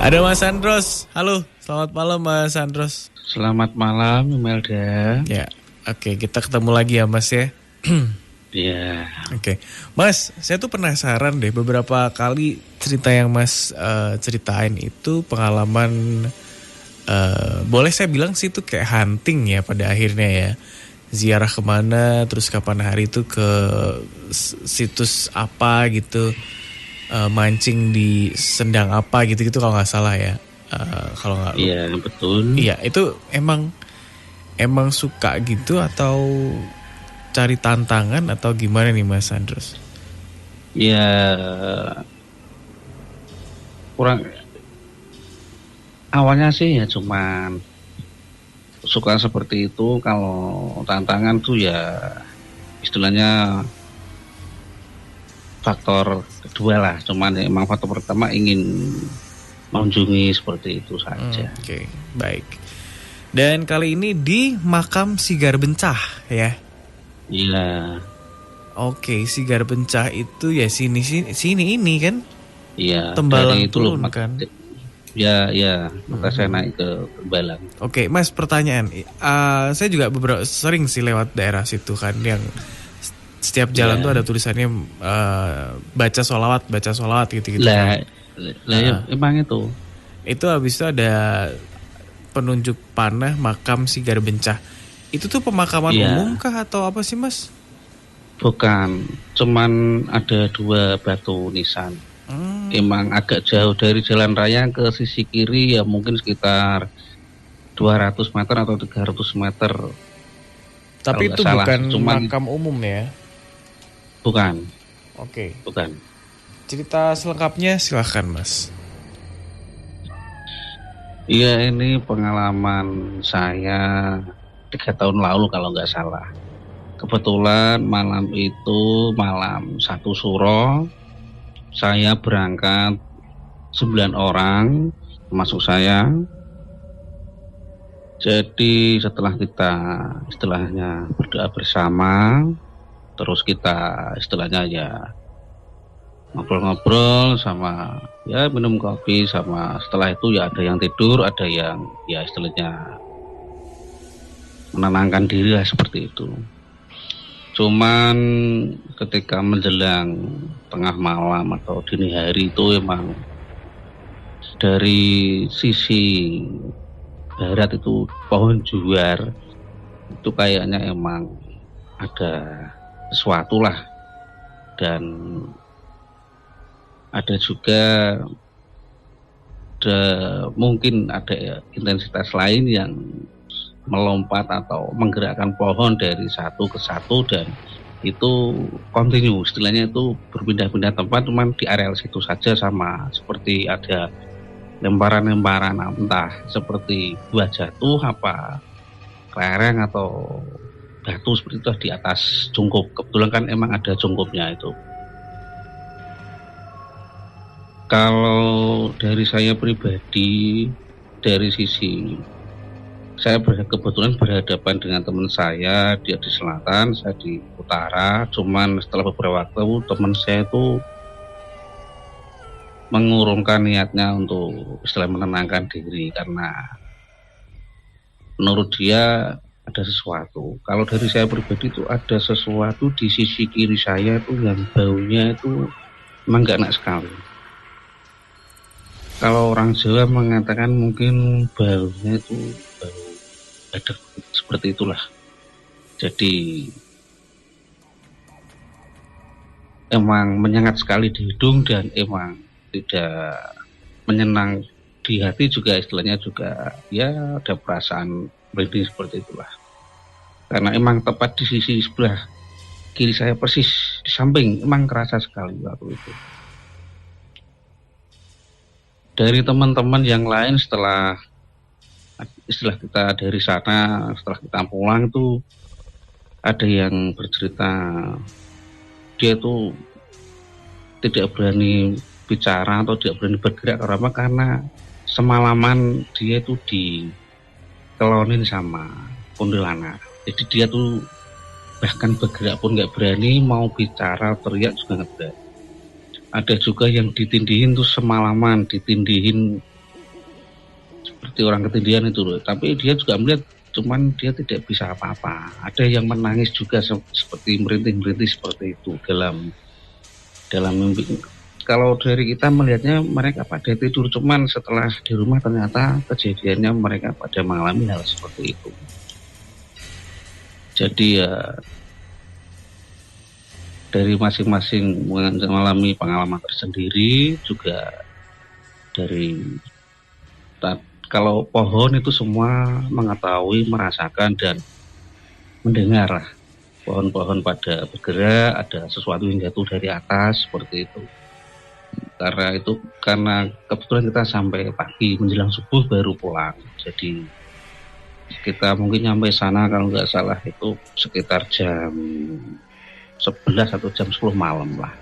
Ada Mas Andros. Halo, selamat malam Mas Andros. Selamat malam Imelda. Ya, oke, kita ketemu lagi ya Mas ya. Iya. Oke, Mas, saya tuh penasaran deh, beberapa kali cerita yang Mas ceritain itu pengalaman, boleh saya bilang sih itu kayak hunting ya pada akhirnya ya. Ziarah kemana, terus kapan hari itu ke situs apa gitu, mancing di sendang apa gitu-gitu kalau nggak salah ya. Kalau nggak, Iya betul. iya itu emang suka gitu atau cari tantangan atau gimana nih Mas Andros? Ya kurang, awalnya sih ya cuman suka seperti itu. Kalau tantangan tuh ya istilahnya faktor kedua lah. Cuman ya, emang faktor pertama ingin mengunjungi seperti itu saja. Oke, baik. Dan kali ini di makam Sigar Bencah ya. Iya. Oke, Sigar Bencah itu ya sini ini kan? Iya. Tembalang Dari itu turun loh, kan? Ya, maka saya naik ke Tembalang. Oke, Mas, pertanyaan. Saya juga beberapa sering sih lewat daerah situ kan, yang setiap jalan tuh ada tulisannya baca sholawat gitu-gitu. Lah, ya, emang itu. Itu habis itu ada penunjuk panah makam Sigar Bencah. Itu tuh pemakaman umum kah atau apa sih Mas? Bukan, cuman ada 2 batu nisan. Emang agak jauh dari jalan raya, ke sisi kiri ya mungkin sekitar 200 meter atau 300 meter. Tapi itu salah, bukan makam umum ya? Bukan. Oke. Bukan. Cerita selengkapnya silahkan Mas. Iya, ini pengalaman saya 3 tahun lalu kalau nggak salah. Kebetulan malam itu malam 1 Suro, saya berangkat 9 orang, termasuk saya. Jadi setelah kita istilahnya berdoa bersama, terus kita istilahnya ya ngobrol-ngobrol sama ya minum kopi, sama setelah itu ya ada yang tidur, ada yang ya istilahnya menenangkan diri lah seperti itu. Cuman ketika menjelang tengah malam atau dini hari itu emang dari sisi barat itu pohon juar itu kayaknya emang ada sesuatu lah, dan ada juga mungkin ada intensitas lain yang melompat atau menggerakkan pohon dari satu ke satu, dan itu kontinu, istilahnya itu berpindah-pindah tempat, cuman di areal situ saja, sama seperti ada lemparan-lemparan entah seperti buah jatuh apa kelereng atau batu seperti itu di atas jungkup. Kebetulan kan emang ada jungkupnya itu. Kalau dari saya pribadi, dari sisi saya kebetulan berhadapan dengan teman saya, dia di selatan, saya di utara. Cuman setelah beberapa waktu teman saya itu mengurungkan niatnya untuk istilah menenangkan diri, karena menurut dia ada sesuatu. Kalau dari saya pribadi itu ada sesuatu di sisi kiri saya itu yang baunya itu memang gak enak sekali. Kalau orang Jawa mengatakan mungkin baunya itu bau ada seperti itulah. Jadi emang menyengat sekali di hidung dan emang tidak menyenang di hati juga, istilahnya juga ya ada perasaan merinding seperti itulah. Karena emang tepat di sisi sebelah kiri saya persis di samping, emang kerasa sekali waktu itu. Dari teman-teman yang lain setelah kita dari sana, setelah kita pulang tuh ada yang bercerita dia tuh tidak berani bicara atau tidak berani bergerak karena semalaman dia itu dikelonin sama kuntilanak. Jadi dia tuh bahkan bergerak pun nggak berani, mau bicara teriak juga nggak berani. Ada juga yang ditindihin tuh semalaman, ditindihin seperti orang ketindihan itu loh. Tapi dia juga melihat, cuman dia tidak bisa apa-apa. Ada yang menangis juga seperti merintih-merintih seperti itu dalam mimpi. Kalau dari kita melihatnya mereka pada tidur, cuman setelah di rumah ternyata kejadiannya mereka pada mengalami hal seperti itu. Jadi ya dari masing-masing mengalami pengalaman tersendiri juga. Dari kalau pohon itu semua mengetahui, merasakan dan mendengar lah. Pohon-pohon pada bergerak, ada sesuatu yang jatuh dari atas seperti itu. Karena kebetulan kita sampai pagi menjelang subuh baru pulang. Jadi kita mungkin nyampe sana kalau nggak salah itu sekitar jam 11 atau jam 10 malam lah.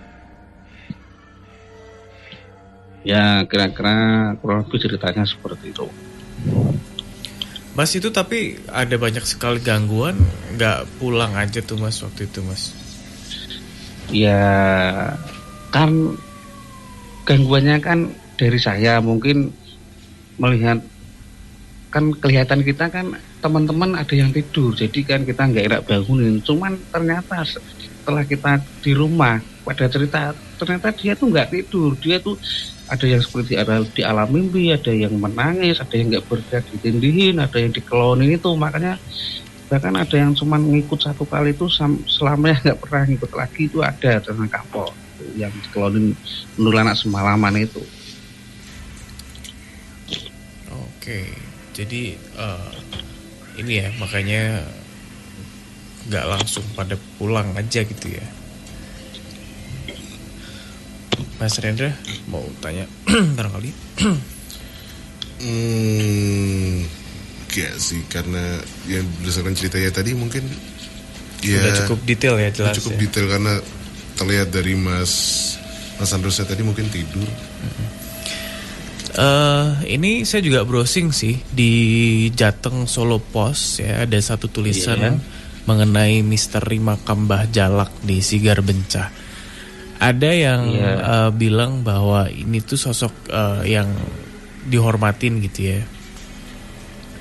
Ya kira-kira kurang lebih ceritanya seperti itu. Mas itu tapi ada banyak sekali gangguan, nggak pulang aja tuh Mas waktu itu Mas? Ya kan gangguannya kan dari saya, mungkin melihat kan kelihatan kita kan teman-teman ada yang tidur, jadi kan kita nggak enak bangunin. Cuman ternyata setelah kita di rumah pada cerita, ternyata dia tuh nggak tidur, dia tuh ada yang seperti ada di alam mimpi, ada yang menangis, ada yang nggak bergerak ditindihin, ada yang dikelonin itu. Makanya bahkan ada yang cuma ngikut satu kali itu selamanya nggak pernah ngikut lagi, itu ada dengan kapal yang dikelonin menurut anak semalaman itu. Oke, jadi ini ya makanya nggak langsung pada pulang aja gitu ya. Mas Rendra mau tanya barangkali? Enggak sih, karena yang berdasarkan ceritanya tadi mungkin ya udah cukup detail ya, jelas cukup ya. Detail karena terlihat dari Mas Androsnya tadi mungkin tidur. Ini saya juga browsing sih di Jateng Solo Pos ya, ada satu tulisan mengenai misteri makam Mbah Jalak di Sigar Bencah. Ada yang bilang bahwa ini tuh sosok yang dihormatin gitu ya.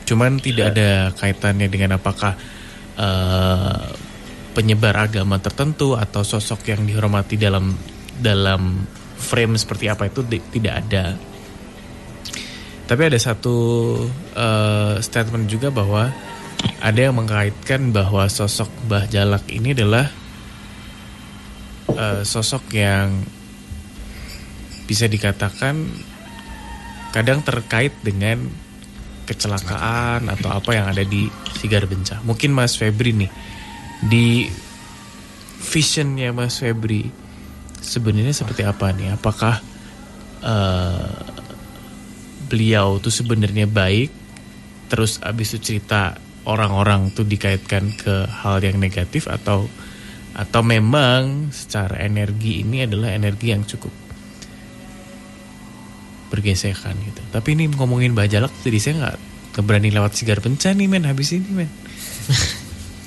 Cuman tidak ada kaitannya dengan apakah penyebar agama tertentu atau sosok yang dihormati dalam frame seperti apa itu tidak ada. Tapi ada satu statement juga bahwa ada yang mengkaitkan bahwa sosok Mbah Jalak ini adalah sosok yang bisa dikatakan kadang terkait dengan kecelakaan atau apa yang ada di Sigar Bencah. Mungkin Mas Febri nih, di visionnya Mas Febri sebenarnya seperti apa nih? Apakah beliau tuh sebenarnya baik, terus abis itu cerita orang-orang tuh dikaitkan ke hal yang negatif, atau memang secara energi ini adalah energi yang cukup bergesekan gitu. Tapi ini ngomongin Mbah Jalak, jadi saya nggak berani lewat Sigar Bencah nih men, habis ini men.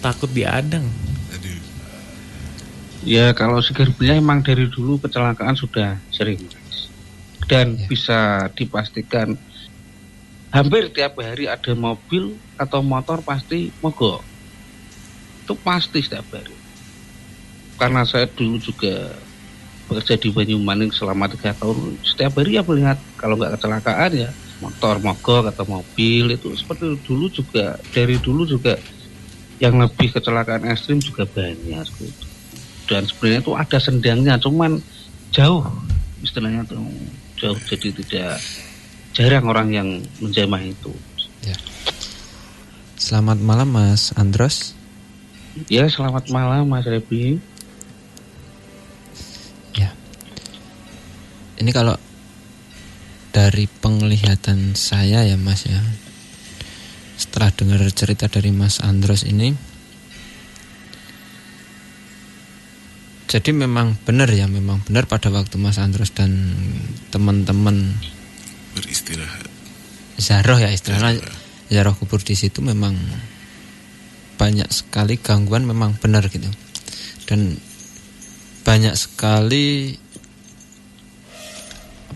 Takut diadang. Ya kalau Sigar Bencah emang dari dulu kecelakaan sudah sering, dan bisa dipastikan hampir tiap hari ada mobil atau motor pasti mogok. Itu pasti setiap hari. Karena saya dulu juga bekerja di Banyumanik selama 3 tahun, setiap hari ya melihat kalau nggak kecelakaan ya motor mogok atau mobil. Itu seperti dulu juga, dari dulu juga yang lebih kecelakaan ekstrim juga banyak gitu. Dan sebenarnya itu ada sendangnya, cuman jauh istilahnya tuh jauh, jadi tidak jarang orang yang menjamah itu. Ya. Selamat malam Mas Andros. Ya selamat malam Mas Rebi. Ya. Ini kalau dari penglihatan saya ya Mas ya, setelah dengar cerita dari Mas Andros ini, jadi memang benar pada waktu Mas Andros dan teman-teman beristirahat ziarah ya istilahnya, ziarah kubur di situ memang banyak sekali gangguan, memang benar gitu. Dan banyak sekali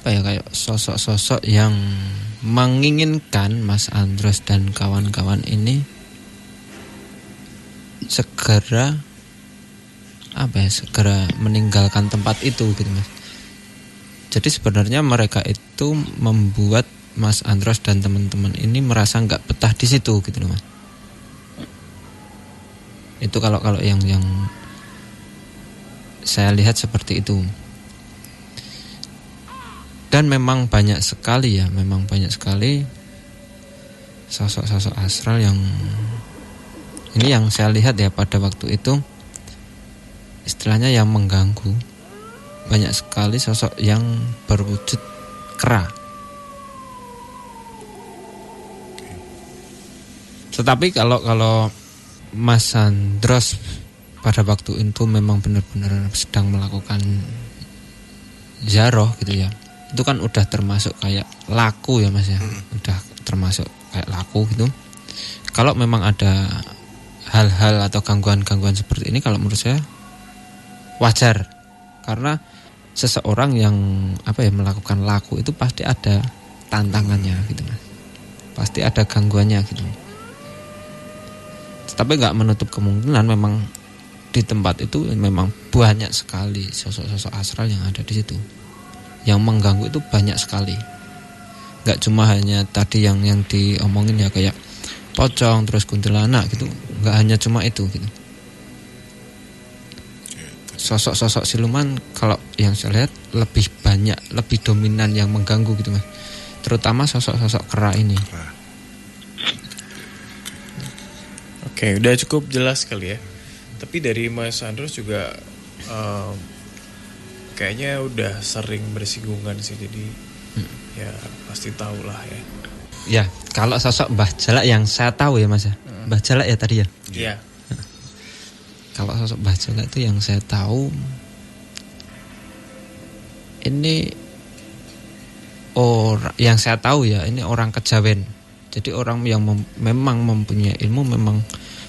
kayak sosok-sosok yang menginginkan Mas Andros dan kawan-kawan ini segera segera meninggalkan tempat itu gitu Mas. Jadi sebenarnya mereka itu membuat Mas Andros dan teman-teman ini merasa nggak betah di situ gitu loh Mas. Itu kalau yang saya lihat seperti itu. Dan memang banyak sekali sosok-sosok astral yang ini yang saya lihat ya pada waktu itu, istilahnya yang mengganggu. Banyak sekali sosok yang berwujud kera. Tetapi kalau Mas Andros pada waktu itu memang benar-benar sedang melakukan ziarah gitu ya, itu kan udah termasuk kayak laku ya Mas ya, udah termasuk kayak laku gitu. Kalau memang ada hal-hal atau gangguan-gangguan seperti ini, kalau menurut saya wajar, karena seseorang yang melakukan laku itu pasti ada tantangannya gitu Mas, pasti ada gangguannya gitu. Tapi nggak menutup kemungkinan memang di tempat itu memang banyak sekali sosok-sosok astral yang ada di situ, yang mengganggu itu banyak sekali. Nggak cuma hanya tadi yang diomongin ya kayak pocong terus kuntilanak gitu, nggak hanya cuma itu gitu. Sosok-sosok siluman kalau yang saya lihat lebih banyak, lebih dominan yang mengganggu gitu Mas, terutama sosok-sosok kera ini. Oke, udah cukup jelas kali ya. Tapi dari Mas Andros juga kayaknya udah sering bersinggungan sih, jadi ya pasti tahu lah ya. Ya, kalau sosok Mbah Jalak yang saya tahu ya Mas ya, Mbah Jalak ya tadi ya. Iya. Kalau sosok Mbah Jalak itu yang saya tahu, ini orang yang saya tahu ya, ini orang kejawen. Jadi orang yang memang mempunyai ilmu, memang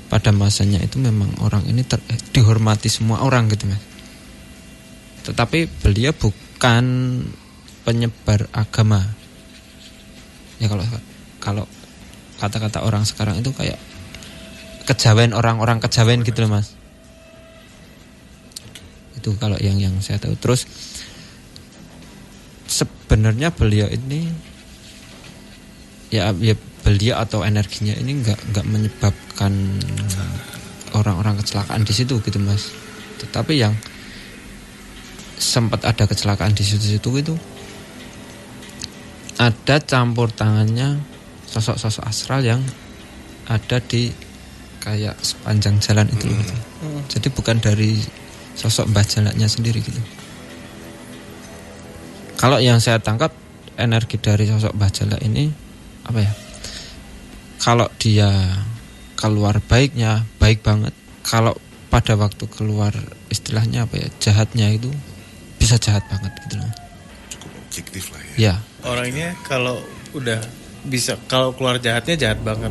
pada masanya itu memang orang ini dihormati semua orang gitu Mas. Tetapi beliau bukan penyebar agama. Ya kalau kata-kata orang sekarang itu kayak kejawen, orang-orang kejawen gitu loh Mas. Itu kalau yang saya tahu. Terus sebenarnya beliau ini ya beliau atau energinya ini nggak menyebabkan orang-orang kecelakaan di situ gitu Mas. Tetapi yang sempat ada kecelakaan di situ itu ada campur tangannya sosok-sosok astral yang ada di kayak sepanjang jalan itu gitu. Jadi bukan dari sosok Mbah Jalaknya sendiri gitu. Kalau yang saya tangkap energi dari sosok Mbah Jalak ini kalau dia keluar baiknya baik banget, kalau pada waktu keluar istilahnya jahatnya itu bisa jahat banget gitu loh. Cukup objektif lah ya. Ya. Orangnya kalau udah bisa, kalau keluar jahatnya jahat banget.